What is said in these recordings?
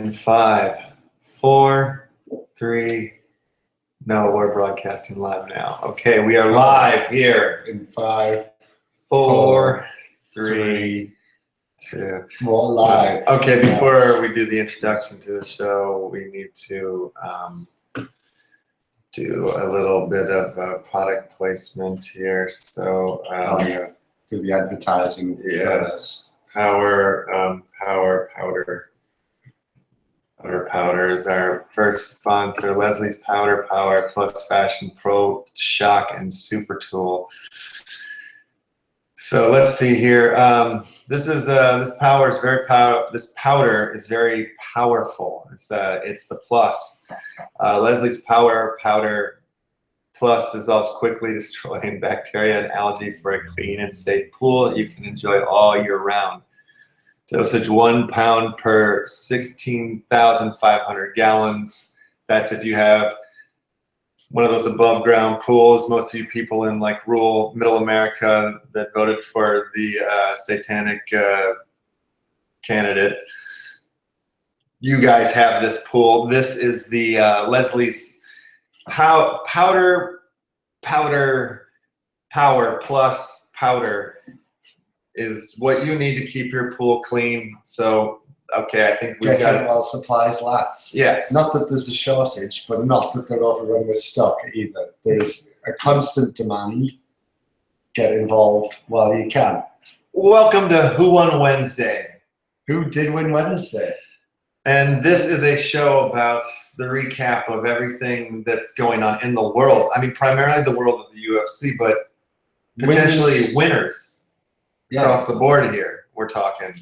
In 5, 4, 3. No, we're broadcasting live now. Okay, we are live here. In 5, 4, 3, 2. We're live. Okay, before we do the introduction to the show, we need to do a little bit of product placement here. So, do the advertising first. Power Powder is our first sponsor. Leslie's Power Plus Fashion Pro Shock and Super Tool. So let's see here. This powder is very powerful. It's the plus. Leslie's Powder Plus dissolves quickly, destroying bacteria and algae for a clean and safe pool you can enjoy all year round. Dosage 1 pound per 16,500 gallons. That's if you have one of those above ground pools. Most of you people in like rural middle America that voted for the satanic candidate, you guys have this pool. This is the Leslie's Power Plus Powder is what you need to keep your pool clean. So, okay, I think we've got it while supplies last. Yes. Not that there's a shortage, but not that they're overrun with stock either. There's a constant demand. Get involved while you can. Welcome to Who Won Wednesday. Who did win Wednesday? And this is a show about the recap of everything that's going on in the world. I mean, primarily the world of the UFC, but potentially winners. Yeah. Across the board here, we're talking.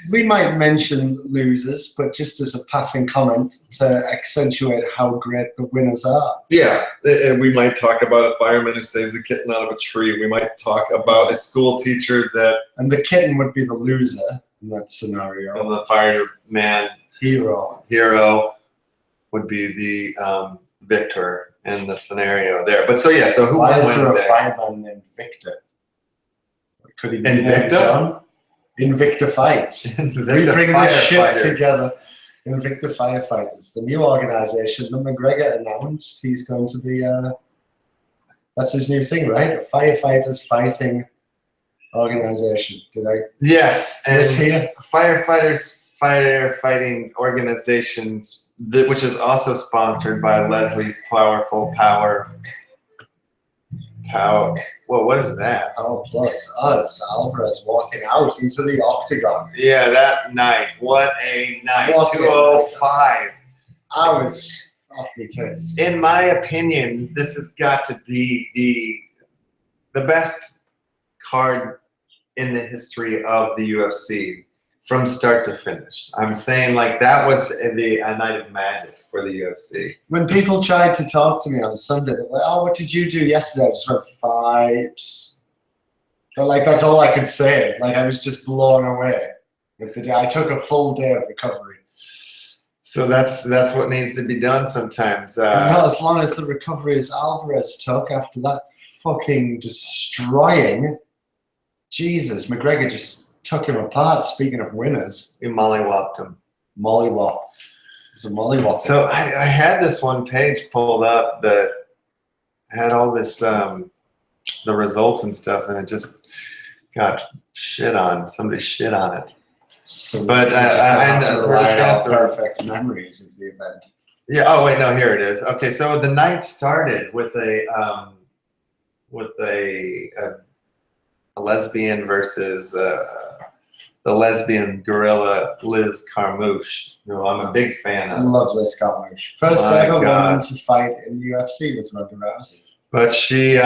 We might mention losers, but just as a passing comment to accentuate how great the winners are. Yeah, we might talk about a fireman who saves a kitten out of a tree. We might talk about a school teacher that... And the kitten would be the loser in that scenario. And the fireman hero would be the victor in the scenario there. But so who Why won is there Wednesday? a fireman named Victor? Could he be Invicta? Invicta Fights. We bring this shit together. Invicta Firefighters, the new organization that McGregor announced he's going to be. That's his new thing, right? A firefighters fighting organization. Did I? Yes, and here firefighting organizations, which is also sponsored by Leslie's What is that? Power Plus. Oh, it's Alvarez walking out into the octagon. Yeah, that night. What a night. 205. I was off my tits. In my opinion, this has got to be the best card in the history of the UFC from start to finish. I'm saying like that was a night of magic for the UFC. When people tried to talk to me on Sunday, they're like, "Oh, what did you do yesterday?" I just went, "Fights." So, like, that's all I could say. Like, I was just blown away with the day. I took a full day of recovery. So that's what needs to be done sometimes. Not as long as the recovery as Alvarez took after that fucking destroying. Jesus, McGregor just took him apart. Speaking of winners, he mollywopped him. Mollywop. It's a mollywop. So I had this one page pulled up that had all this the results and stuff, and it just got shit on. Somebody shit on it. So but we're just got perfect memories of the event. Yeah. Oh wait, no. Here it is. Okay. So the night started with a lesbian versus the lesbian gorilla Liz Carmouche, who I'm a big fan of. Love Liz Carmouche. First ever woman to fight in the UFC was Ronda Rousey. But she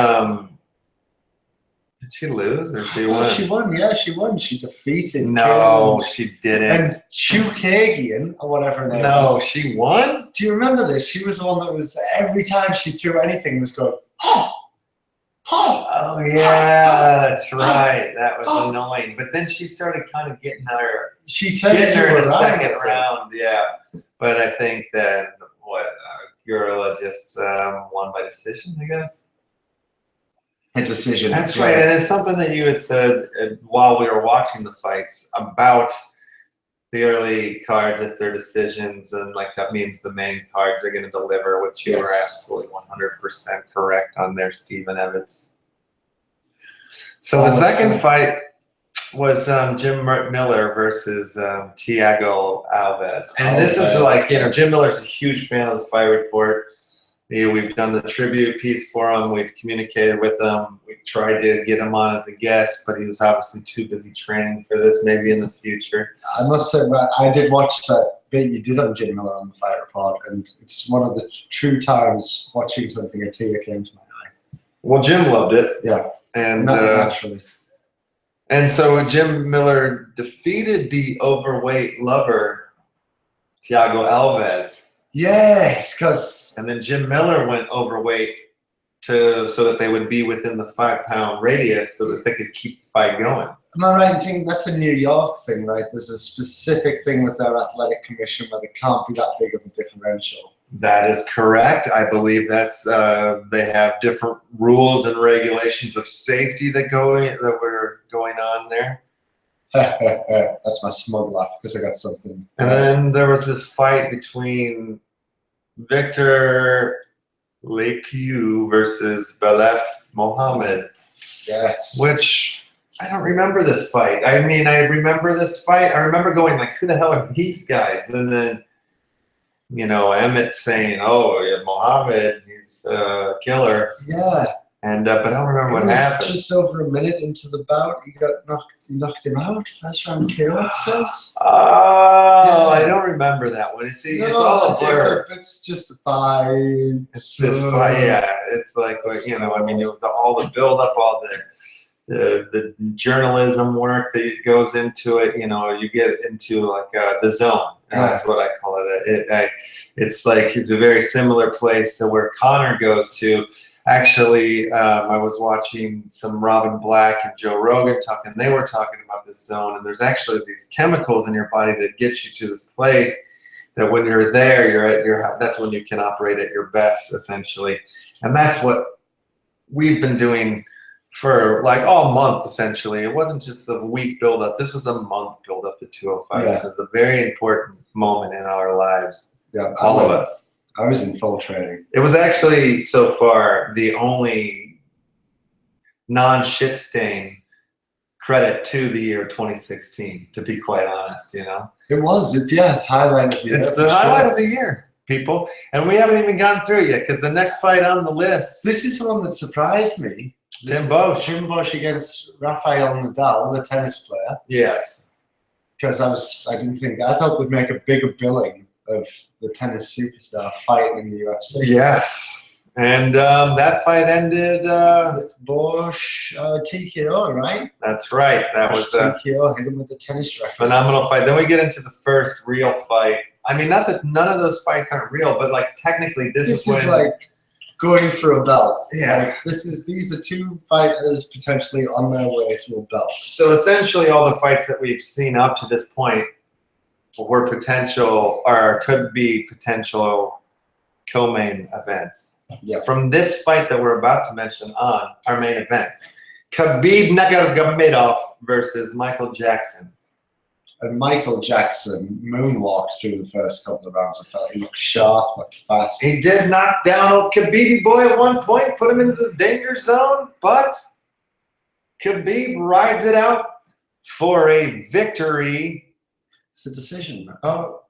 did she lose or she won? She won. Yeah, she won. She defeated. No, she didn't. And Chukagian or whatever her name was. No, she won. Do you remember this? She was the one that was every time she threw anything was going, oh. Oh yeah, that's right. That was annoying. But then she started kind of getting her. She turned her in the second round. Yeah, but I think that Gorilla just won by decision, I guess. A decision. That's right. And it's something that you had said while we were watching the fights about the early cards, if they're decisions, then like that means the main cards are going to deliver, which you were absolutely 100% correct on there, Steven Evetts. So the second fight was Jim Miller versus Thiago Alves. And this is like, Jim Miller's a huge fan of the Fight Report. We've done the tribute piece for him. We've communicated with him. We tried to get him on as a guest, but he was obviously too busy training for this, maybe in the future. I must say, I did watch that bit you did on Jim Miller on the Fight Report, and it's one of the true times watching something, a tear came to my eye. Well, Jim loved it. Yeah. And naturally. And so Jim Miller defeated the overweight lover, Thiago Alves. Yes, because... And then Jim Miller went overweight so that they would be within the 5-pound radius so that they could keep the fight going. Am I right in thinking that's a New York thing, right? There's a specific thing with their athletic commission where there can't be that big of a differential. That is correct. I believe that's they have different rules and regulations of safety that were going on there. That's my smug laugh because I got something. And then there was this fight between Victor Lequiu versus Belef Mohammed. Yes. Which I don't remember this fight. I mean, I remember this fight. I remember going like, who the hell are these guys? And then, Emmett saying, oh, yeah, Mohammed, he's a killer. Yeah. And but I don't remember what happened. Just over a minute into the bout, he knocked him out. First round KO, it says. Oh, I don't remember that one. It's all a blur. It's just a fight. It's this fight, yeah. It's like I mean, all the build up, all the journalism work that goes into it. You get into like the zone. That's what I call it. It's like it's a very similar place to where Conor goes to. Actually, I was watching some Robin Black and Joe Rogan talking. They were talking about this zone, and there's actually these chemicals in your body that get you to this place that when you're there, you're at your. That's when you can operate at your best, essentially, and that's what we've been doing for like all month, essentially. It wasn't just the week build-up. This was a month build-up to 205. Yeah. This is a very important moment in our lives, yeah, all of us. I was in full training. It was actually, so far, the only non-shit stain credit to the year 2016, to be quite honest, It was, highlight of the year. It's the highlight of the year, people. And we haven't even gone through it yet, because the next fight on the list... This is the one that surprised me. Tim Bosch. Tim Bosch against Rafael Nadal, the tennis player. Yes. Because I thought they'd make a bigger billing of the tennis superstar fighting in the UFC. Yes. And that fight ended... with Bosch TKO, right? That's right. That was a TKO, hit him with the tennis racket. Phenomenal fight. Then we get into the first real fight. I mean, not that none of those fights aren't real, but like technically this is like going for a belt. Yeah. Like, these are two fighters potentially on their way to a belt. So essentially all the fights that we've seen up to this point were potential or could be potential co-main events. Yeah. From this fight that we're about to mention on our main events, Khabib Nurmagomedov versus Michael Jackson. And Michael Jackson moonwalked through the first couple of rounds. I felt he looked sharp, looked fast. He did knock down old Khabib boy at one point, put him into the danger zone, but Khabib rides it out for a victory. It's a decision. Oh,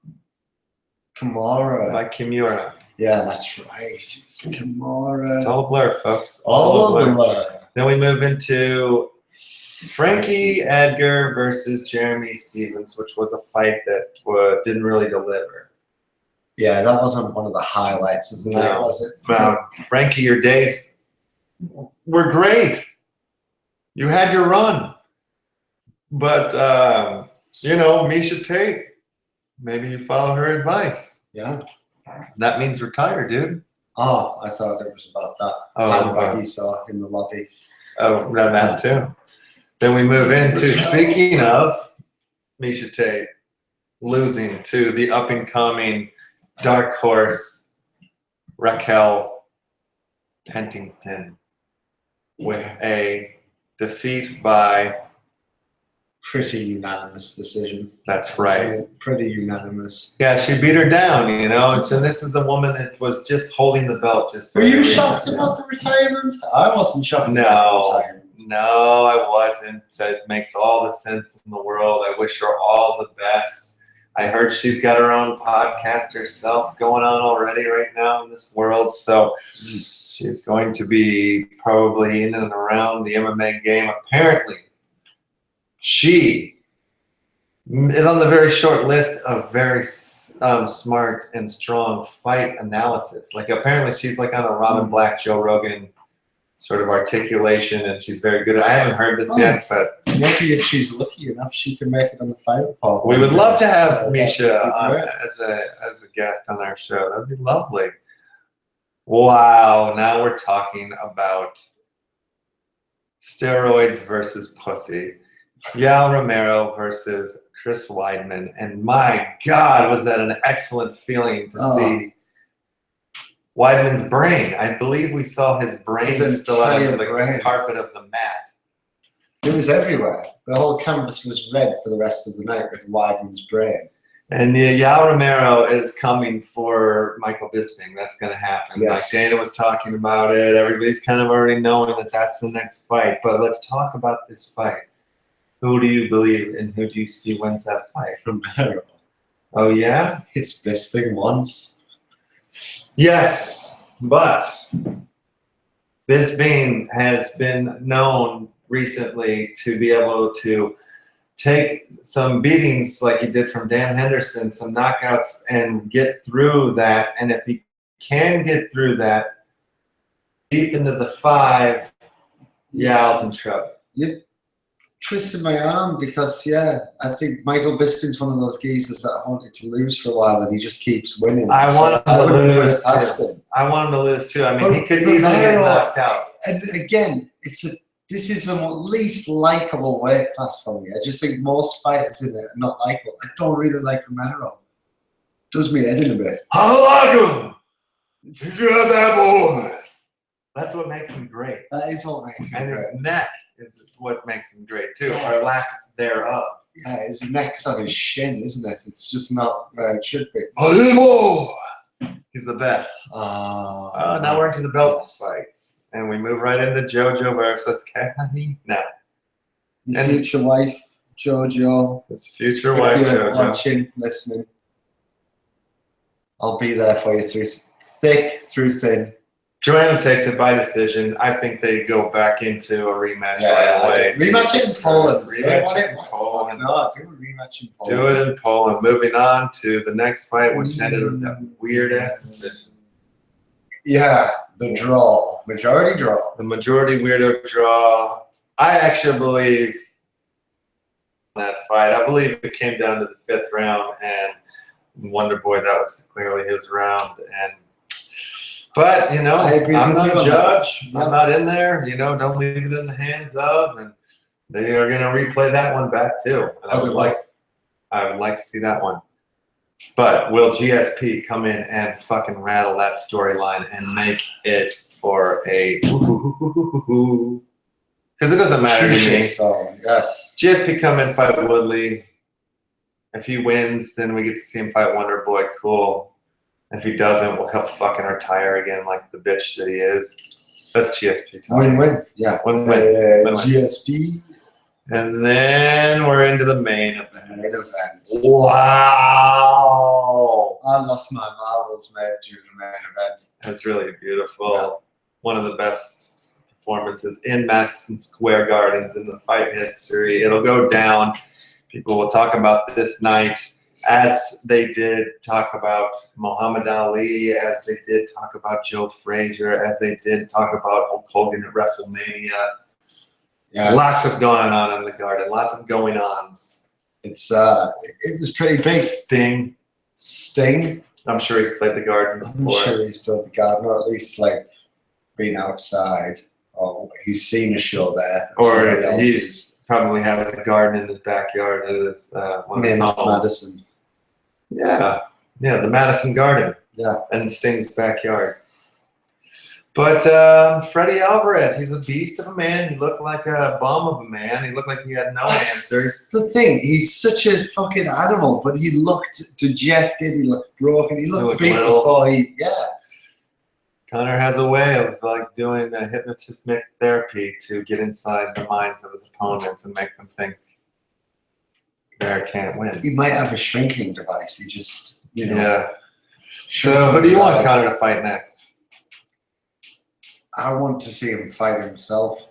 Kimura. By Kimura. Yeah, that's right. It was Kimura. It's all a blur, folks. All a blur. Then we move into Frankie Edgar versus Jeremy Stevens, which was a fight that didn't really deliver. Yeah, that wasn't one of the highlights of the night, was it? No. Frankie, your days were great. You had your run. But, Miesha Tate, maybe you follow her advice. Yeah. That means retire, dude. Oh, I thought it was about that. Oh, he saw in the lobby. Oh, that too. Then we move into, speaking of Miesha Tate, losing to the up-and-coming dark horse Raquel Pennington with a defeat by Pretty unanimous decision. That's right. Pretty unanimous. Yeah, she beat her down, you know. And this is the woman that was just holding the belt. Were you shocked about the retirement? I wasn't shocked about the retirement. No, I wasn't. It makes all the sense in the world. I wish her all the best. I heard she's got her own podcast herself going on already right now in this world. So she's going to be probably in and around the MMA game. Apparently, she is on the very short list of very smart and strong fight analysis. Like apparently she's like on a Robin Black, Joe Rogan sort of articulation, and she's very good. I haven't heard this yet, but maybe if she's lucky enough, she can make it on the Fight Report. We would love to have Misha on as a guest on our show. That'd be lovely. Wow, now we're talking about steroids versus pussy. Yoel Romero versus Chris Weidman, and my God, was that an excellent feeling to see Weidman's brain. I believe we saw his brain spill out into the carpet of the mat. It was everywhere. The whole canvas was red for the rest of the night with Weidman's brain. And Yoel Romero is coming for Michael Bisping. That's going to happen. Yes. Like Dana was talking about it. Everybody's kind of already knowing that that's the next fight. But let's talk about this fight. Who do you believe and who do you see wins that fight? Romero. Oh, yeah? It's Bisping once. Yes, but Bisping has been known recently to be able to take some beatings like he did from Dan Henderson, some knockouts, and get through that. And if he can get through that deep into the 5, Yoel's in trouble. Yep. Twisted my arm because, I think Michael Bisping's one of those geezers that I wanted to lose for a while, and he just keeps winning. I want him to lose too. I want him to lose too. I mean, he could easily get knocked out. And again, this is the least likable weight class for me. I just think most fighters in it are not likable. I don't really like Romero. Does me head in a bit. I like him. He's got that voice. That's what makes him great. That is what makes him great. And his neck is what makes him great too, or lack thereof. Yeah, his neck's on his shin, isn't it? It's just not where it should be. He's the best. Now we're into the belt fights, and we move right into JoJo versus Kenny. Now, your future wife, JoJo. His future wife, JoJo. Watching, listening. I'll be there for you through thick, through thin. Joanna takes it by decision. I think they go back into a rematch right away. Rematch in Poland. Rematch in Poland. No, do a rematch in Poland. Do it in Poland. Moving on to the next fight, which ended with that weird-ass decision. Yeah, the draw. Majority draw. The majority weirdo draw. I actually believe that fight. I believe it came down to the 5th round, and Wonder Boy, that was clearly his round. But, I'm not a judge. I'm not in there. Don't leave it in the hands of. And they are going to replay that one back, too. And I would like to see that one. But will GSP come in and fucking rattle that storyline and make it for a because it doesn't matter to me. Yes. GSP come in, fight Woodley. If he wins, then we get to see him fight Wonder Boy. Cool. If he doesn't, he'll fucking retire again like the bitch that he is. That's GSP talking. Win-win. Yeah. Win-win. GSP. And then we're into the main event. Wow. I lost my marbles, mate, during the main event. That's really beautiful. Yeah. One of the best performances in Madison Square Gardens in the fight history. It'll go down. People will talk about this night as they did talk about Muhammad Ali, as they did talk about Joe Frazier, as they did talk about Hulk Hogan at WrestleMania. Yes. Lots of going on in the Garden. Lots of going-ons. It was pretty big. Sting. I'm sure he's played the Garden before. I'm sure he's played the Garden, or at least been outside. Or he's seen a show there. Or he's probably has a garden in his backyard. It is one of his homes. Madison. Yeah, the Madison Garden. Yeah, and Sting's backyard. But Freddie Alvarez, he's a beast of a man. He looked like a bomb of a man. He looked like he had no answers. That's the thing. He's such a fucking animal, but he looked dejected. He looked broken. He looked big before he, Conor has a way of like doing a hypnotistic therapy to get inside the minds of his opponents and make them think they can't win. He might have a shrinking device. He just, you know. Yeah. So who do you want Conor to fight next? I want to see him fight himself.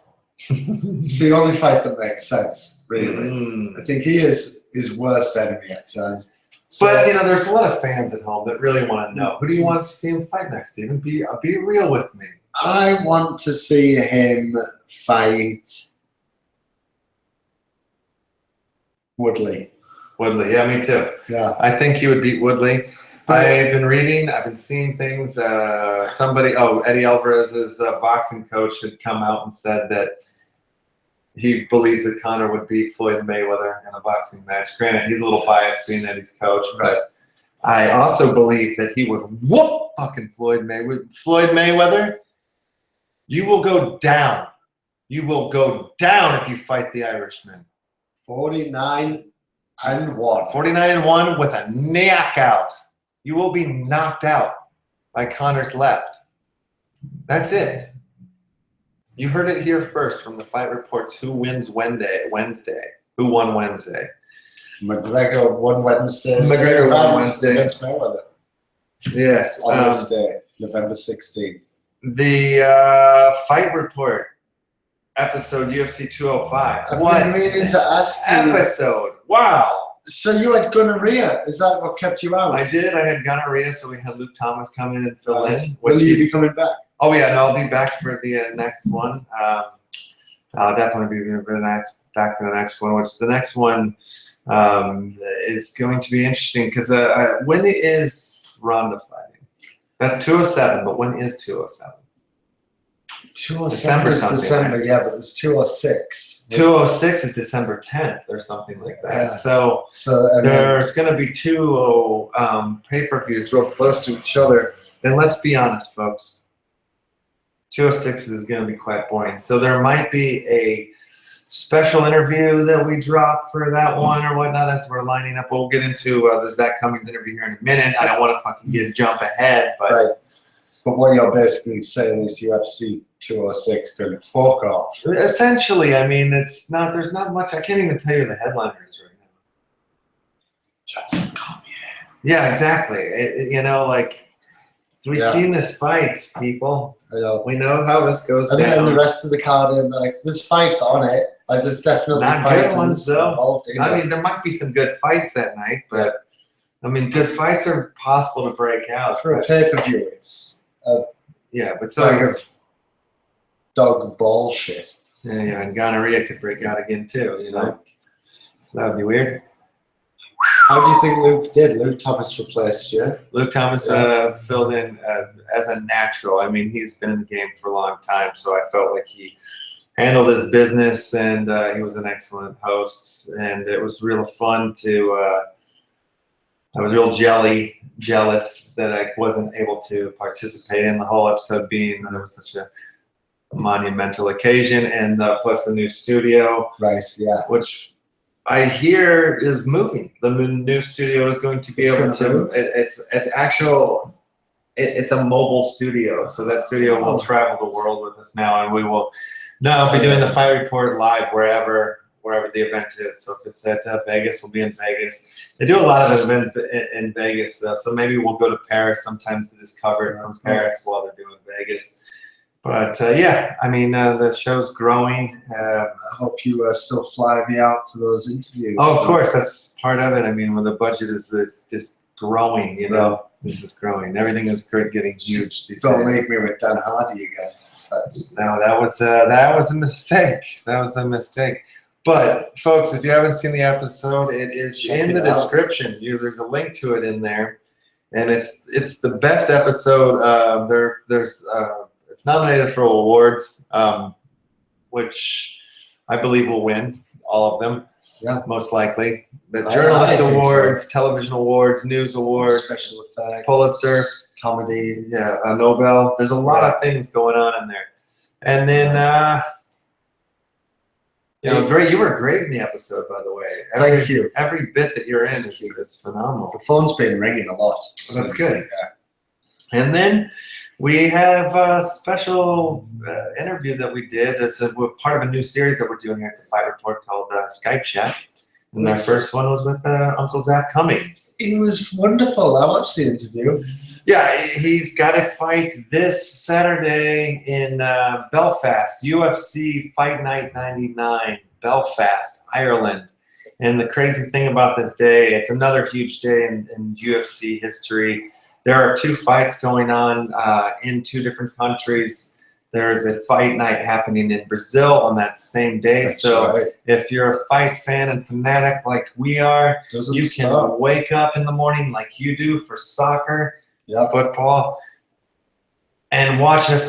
It's the only fight that makes sense, really. I think he is his worst enemy at times. So, but, you know, there's a lot of fans at home that really want to know. Who do you want to see him fight next, Steven? Be real with me. I want to see him fight Woodley. Woodley, yeah, me too. Yeah. I think he would beat Woodley. I've been reading, I've been seeing things. Eddie Alvarez's boxing coach had come out and said that he believes that Conor would beat Floyd Mayweather in a boxing match. Granted, he's a little biased being Eddie's coach, but I also believe that he would whoop fucking Floyd Mayweather. Floyd Mayweather, you will go down. You will go down if you fight the Irishman. 49-1. 49-1 with a knockout. You will be knocked out by Conor's left. That's it. You heard it here first from the Fight Reports. Who wins Wednesday? Who won Wednesday? McGregor won Wednesday. McGregor won Wednesday. Against Mayweather. Yes. On this day, November 16th. The Fight Report episode UFC 205. I've been meaning to ask you. Episode. Wow. So you had gonorrhea. Is that what kept you out? I did. I had gonorrhea, so we had Luke Thomas come in and fill in. Will you be coming back? Oh, yeah. No, I'll be back for the next one. I'll definitely be back for the next one, which the next one is going to be interesting because when is Ronda fighting? That's 207, but when is 207? 207 is December, right? Yeah, but it's 206. 206 is December 10th or something like that. Yeah. So there's going to be two pay-per-views real close to each other. And let's be honest, folks. 206 is going to be quite boring. So there might be a special interview that we drop for that one or whatnot as we're lining up. We'll get into the Zach Cummings interview here in a minute. I don't want to fucking jump ahead, but right. But what you're basically saying is UFC 206 going to fuck off. Essentially, I mean, there's not much. I can't even tell you the headliner is right now. Just come here. Yeah, exactly. We've seen this fight, people. I know. We know how this goes down. And the rest of the card, this fight's on it. There's definitely not fights good ones, though. Involved in I mean, there might be some good fights that night, but I mean, good fights are possible to break out. For a pay-per-view, it's but so like dog bullshit. Yeah, and gonorrhea could break out again too, you know. So that would be weird. How do you think Luke did? Luke Thomas replaced you. Luke Thomas filled in as a natural. I mean, he's been in the game for a long time, so I felt like he handled his business, and he was an excellent host. And it was real fun to. I was real jealous that I wasn't able to participate in the whole episode, being that it was such a monumental occasion, and plus the new studio, right? Yeah, which I hear is moving. The new studio is going to be able to. It's a mobile studio, so that studio will travel the world with us now, and we will now be doing the Fight Report live wherever the event is. So if it's at Vegas, we'll be in Vegas. They do a lot of events in Vegas, though, so maybe we'll go to Paris sometimes to just cover it from Paris while they're doing Vegas. But I mean, the show's growing. I hope you still fly me out for those interviews. Oh, of course, that's part of it. I mean, when the budget is just growing, you know, this is growing. Everything is getting huge these days. Don't make me with Dan Hardy again. No, that was a mistake. That was a mistake. But folks, if you haven't seen the episode, it is in the description. There's a link to it in there, and it's the best episode. It's nominated for awards, which I believe will win all of them. Yeah, most likely. The journalist awards, television awards, news awards, special effects, Pulitzer. comedy. Yeah, a Nobel. There's a lot of things going on in there. And then, great. You were great in the episode, by the way. Thank you. Every bit that you're in is phenomenal. The phone's been ringing a lot. That's good. Yeah. And then we have a special interview that we did. We're part of a new series that we're doing at the Fight Report called SKYPE Chat. And our first one was with Uncle Zach Cummings. He was wonderful. I watched the interview. Yeah, he's got a fight this Saturday in Belfast, UFC Fight Night 99, Belfast, Ireland. And the crazy thing about this day, it's another huge day in UFC history. There are 2 fights going on in 2 different countries. There's a fight night happening in Brazil on that same day. That's so right. If you're a fight fan and fanatic like we are, you can wake up in the morning like you do for soccer, football, and watch a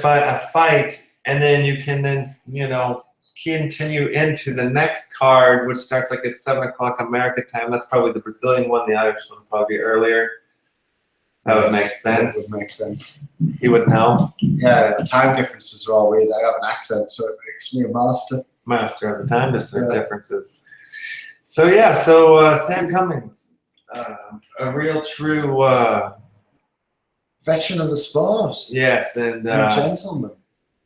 fight, and then you can continue into the next card, which starts like at 7 o'clock America time. That's probably the Brazilian one. The Irish one probably earlier. That would make sense. That would make sense. He would know. Yeah, the time differences are all weird. I have an accent, so it makes me a master. Master of the time differences. So yeah, so Sam Cummings, a real true veteran of the sport. Yes, and gentleman.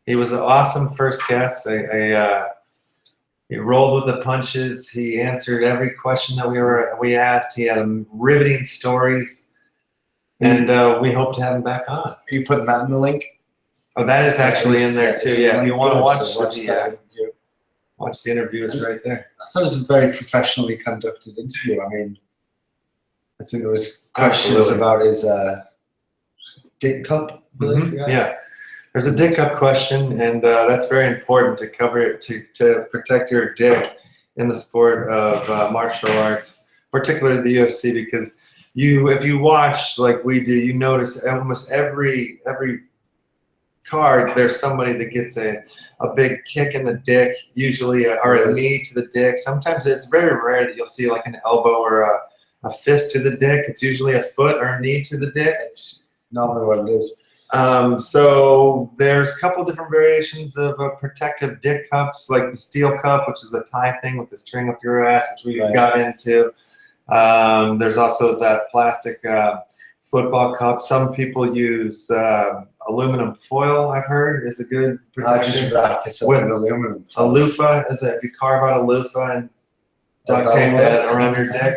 He was an awesome first guest. He rolled with the punches. He answered every question that we asked. He had riveting stories. And we hope to have him back on. Are you putting that in the link? Oh, that is actually in there too. Yeah, if you want to watch the interview, it's right there. I thought it was a very professionally conducted interview. I mean, I think there was questions about his dick cup. Yeah, there's a dick cup question, and that's very important to cover it to protect your dick in the sport of martial arts, particularly the UFC, because if you watch like we do, you notice almost every card there's somebody that gets a big kick in the dick, usually, or a knee to the dick. Sometimes it's very rare that you'll see like an elbow or a fist to the dick. It's usually a foot or a knee to the dick. It's normally what it is. So there's a couple different variations of protective dick cups, like the steel cup, which is a tie thing with the string up your ass, which we got into. There's also that plastic football cup. Some people use aluminum foil, I've heard, is a good protection. Just wrap it up with aluminum foil. A loofah, if you carve out a loofah and duct tape that around your dick.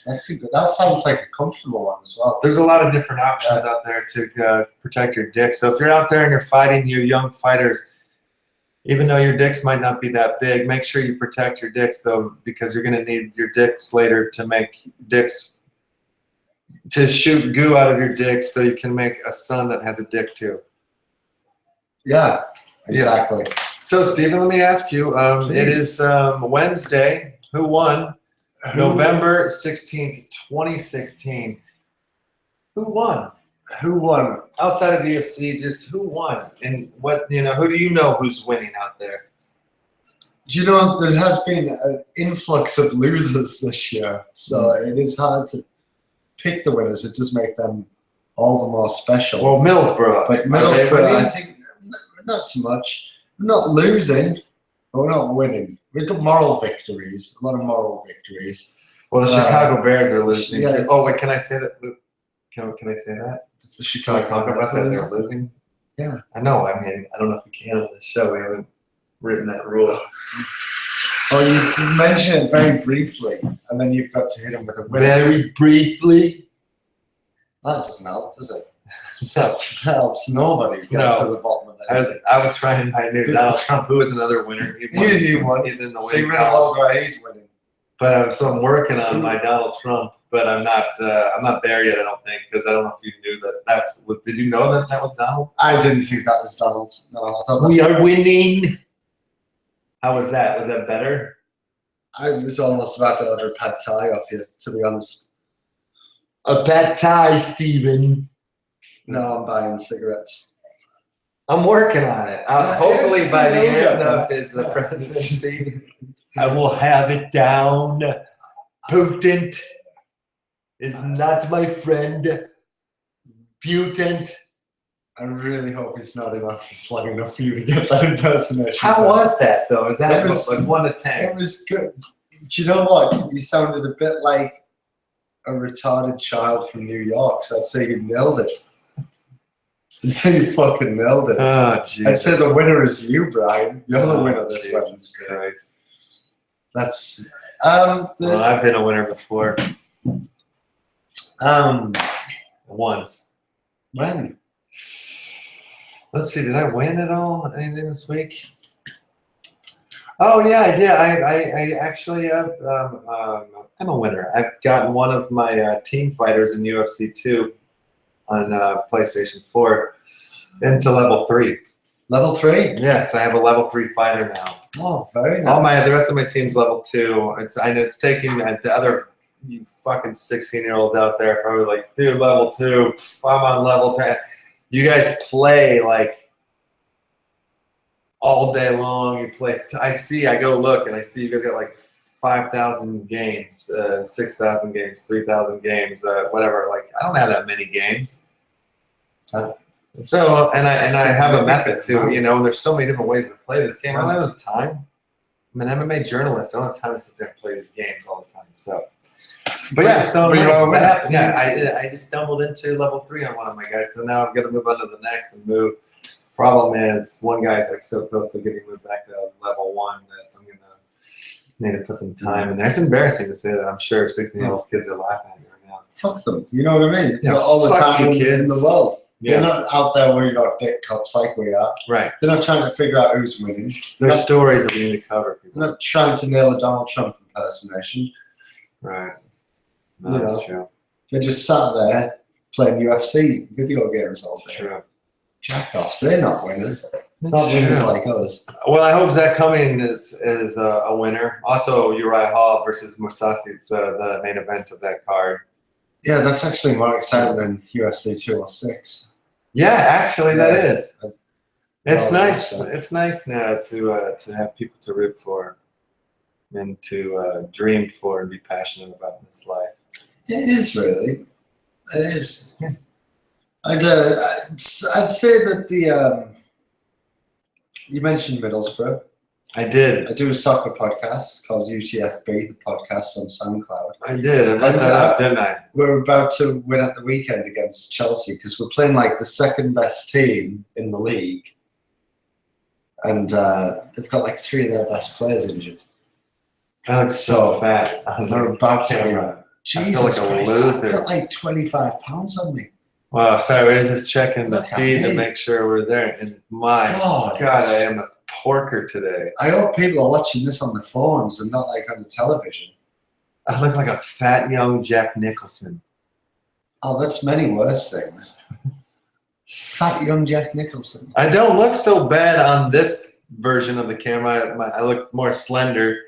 That sounds like a comfortable one as well. There's a lot of different options out there to protect your dick. So if you're out there and you're fighting, you young fighters, even though your dicks might not be that big, make sure you protect your dicks, though, because you're going to need your dicks later to make dicks, to shoot goo out of your dicks so you can make a son that has a dick, too. Yeah, exactly. Yeah. So, Steven, let me ask you. It is Wednesday. Who won? November 16th, 2016. Who won? Who won? Outside of the UFC, just who won? And who do you know who's winning out there? Do you know, there has been an influx of losers this year, so it is hard to pick the winners. It does make them all the more special. Well, Middlesbrough. But Middlesbrough, I think, not so much. We're not losing, but we're not winning. We've got moral victories, a lot of moral victories. Well, the Chicago Bears are losing too. Oh, wait, can I say that, Luke? Can I say that? The Chicago Can I talk about that they're losing? Yeah. I know. I mean, I don't know if we can on this show. We haven't written that rule. Oh, you mentioned it very briefly, and then you've got to hit him with a winner. Very briefly? That doesn't help, does it? That helps nobody. Gets to the bottom of it. I was trying my new Donald Trump, who is another winner. He won. He's in the winning column. He's winning. But so I'm working on my Donald Trump, but I'm not there yet. I don't think, because I don't know if you knew that. Did you know that was Donald? I didn't think that was Donald. No, I thought we are winning. How was that? Was that better? I was almost about to order a pad thai off you, to be honest. A pad thai, Steven. No, I'm buying cigarettes. I'm working on it. Hopefully by the end of his presidency, I will have it down. Putin is not my friend. Mutant. I really hope it's not in office long enough for you to get that impersonation. How was that though? Is that like 1 to 10? It was good. Do you know what? You sounded a bit like a retarded child from New York, so I'd say you nailed it. I'd say you fucking nailed it. Oh, jeez. I'd say the winner is you, Brian. You're the winner this Wednesday. Christ. That's well, I've been a winner before. Once. When? Let's see, did I win at all? Anything this week? Oh yeah, I did. I actually I'm a winner. I've gotten one of my team fighters in UFC 2 on PlayStation 4 into level 3. Level 3? Yes, I have a level 3 fighter now. Oh, very nice. The rest of my team's level 2. I know it's taking the other fucking 16-year-olds out there probably like, dude, level 2. I'm on level 10. You guys play like all day long. You play. I go look and I see you guys got like 5,000 games, 6,000 games, 3,000 games, whatever. Like I don't have that many games. So and I have a method too. You know, there's so many different ways to play this game. I don't have time. I'm an MMA journalist. I don't have time to sit there and play these games all the time. So. But yeah, so what happened? Yeah, I just stumbled into level 3 on one of my guys, so now I'm gonna move on to the next and move. Problem is, one guy's like so close to getting moved back to level 1 that I'm gonna need to put some time in there. It's embarrassing to say that. I'm sure 16-year-old kids are laughing at me right now. Fuck them. You know what I mean? Yeah, all the time you, in the world. Yeah. They're not out there worried about dick cops like we are. Right. They're not trying to figure out who's winning. There's stories that we need to cover. They're not trying to nail a Donald Trump impersonation. Right. No, that's true. They just sat there playing UFC video games all day. True. Jackoffs, they're not winners. Not winners like us. Well, I hope Zach Cummings is a winner. Also, Uriah Hall versus Mousasi is the main event of that card. Yeah, that's actually more exciting than UFC 206. Yeah, actually, that is. It's nice. So. It's nice now to have people to root for and to dream for and be passionate about in this life. It is really. It is. Yeah. I'd say that the you mentioned Middlesbrough. I did. I do a soccer podcast called UTFB, the podcast on SoundCloud. I did. I read that up, didn't I? We're about to win at the weekend against Chelsea because we're playing like the second best team in the league, and they've got like 3 of their best players injured. I look so fat. They're about to. Jesus I feel like a Christ, loser. I've got like 25 pounds on me. Wow, sorry, I was just checking the Look at feed to me. make sure we're there. And my God, I am a porker today. I hope people are watching this on their phones and not like on the television. I look like a fat young Jack Nicholson. Oh, that's many worse things. Fat young Jack Nicholson. I don't look so bad on this version of the camera. I look more slender.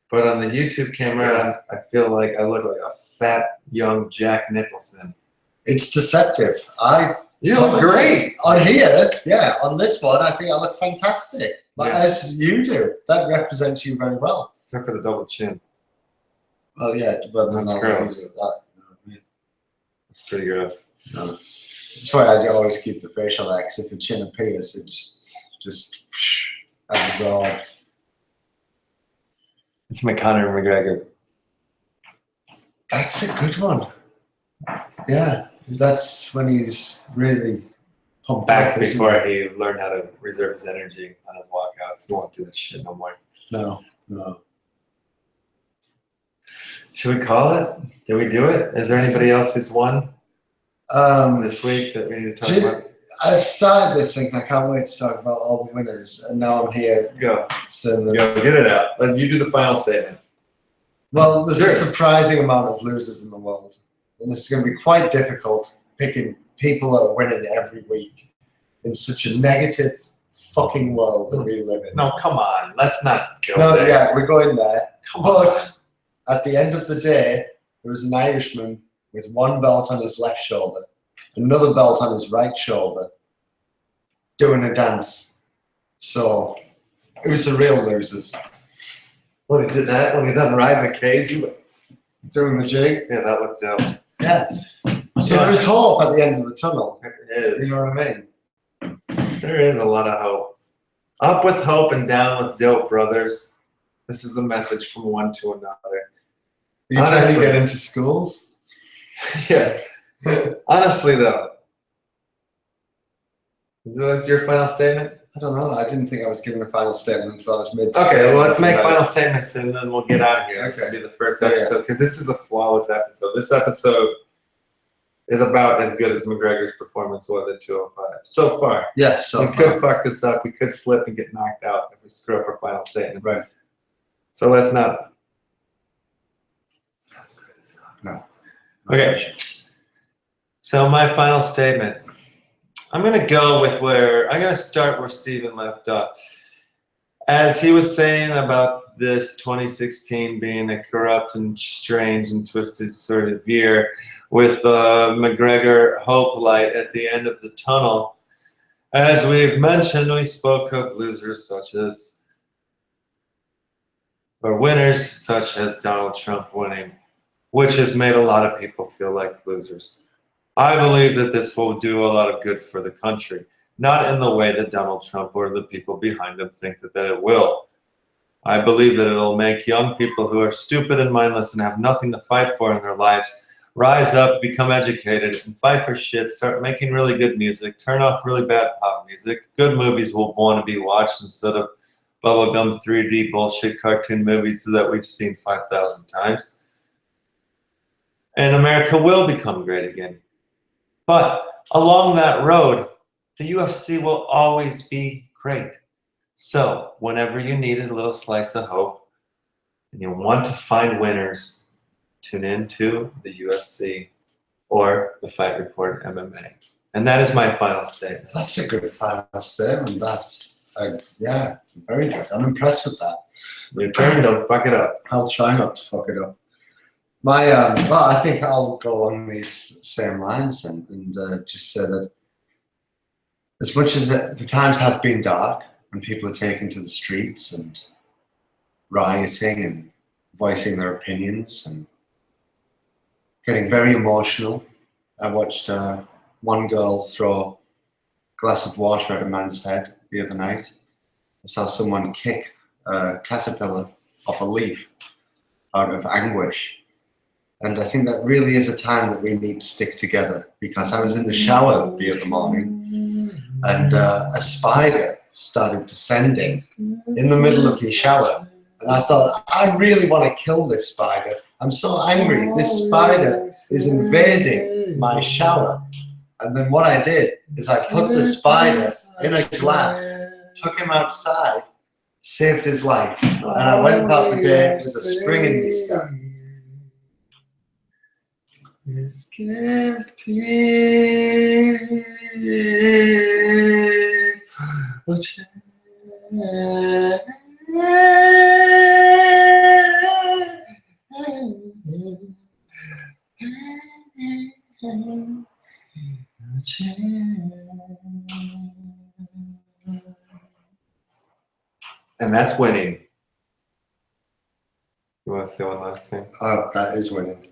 But on the YouTube camera, I feel like I look like a fat young Jack Nicholson. It's deceptive. You look great. On here, yeah. On this one, I think I look fantastic. Like, as you do. That represents you very well. Except for the double chin. Oh, yeah. But That's gross. That. It's pretty gross. No. That's why I always keep the facial X. If your chin appears, it just absorb. It's my Conor McGregor. That's a good one. Yeah, that's when he's really pumped back before he learned how to reserve his energy on his walkouts. He won't do this shit no more. No. Should we call it? Did we do it? Is there anybody else who's won this week that we need to talk about? I've started this thing. I can't wait to talk about all the winners, and now I'm here. Go. So Go, get it out. Let you do the final statement. Well, there's a surprising amount of losers in the world, and this is going to be quite difficult picking people that are winning every week in such a negative fucking world that we live in. No, come on. Let's not go there. Yeah, we're going there. Come on. At the end of the day, there was an Irishman with one belt on his left shoulder, another belt on his right shoulder, doing a dance. So it was the real losers. When he did that, when he's on the ride in the cage, doing the jig. Yeah, that was dope. Yeah. So there is hope at the end of the tunnel. There is. You know what I mean? There is a lot of hope. Up with hope and down with dope, brothers. This is the message from one to another. You trying to get into schools? Yes. Honestly, though, that's your final statement? I don't know. I didn't think I was giving a final statement until I was mid. Okay, well, let's make final statements and then we'll get out of here. Okay. This will be the first episode because this is a flawless episode. This episode is about as good as McGregor's performance was at 205 so far. Yeah, so we could fuck this up. We could slip and get knocked out if we screw up our final statements. Right. So let's not. No. Okay. So my final statement. I'm going to go with I'm going to start where Steven left off. As he was saying about this 2016 being a corrupt and strange and twisted sort of year with McGregor hope light at the end of the tunnel. As we've mentioned, we spoke of losers such as, or winners such as Donald Trump winning, which has made a lot of people feel like losers. I believe that this will do a lot of good for the country, not in the way that Donald Trump or the people behind him think that it will. I believe that it'll make young people who are stupid and mindless and have nothing to fight for in their lives rise up, become educated, and fight for shit, start making really good music, turn off really bad pop music. Good movies will want to be watched instead of bubblegum 3D bullshit cartoon movies that we've seen 5,000 times. And America will become great again. But along that road, the UFC will always be great. So whenever you need a little slice of hope and you want to find winners, tune into the UFC or the Fight Report MMA. And that is my final statement. That's a good final statement. Yeah, very good. I'm impressed with that. Your turn, don't fuck it up. I'll try not to fuck it up. Well, I think I'll go along these same lines and just say that as much as the times have been dark and people are taken to the streets and rioting and voicing their opinions and getting very emotional. I watched one girl throw a glass of water at a man's head the other night. I saw someone kick a caterpillar off a leaf out of anguish. And I think that really is a time that we need to stick together, because I was in the shower the other morning and a spider started descending in the middle of the shower. And I thought, I really want to kill this spider. I'm so angry. This spider is invading my shower. And then what I did is I put the spider in a glass, took him outside, saved his life. And I went about the day with a spring in my step. Just give peace a chance. And that's winning. You want to say one last thing? Oh, that is winning.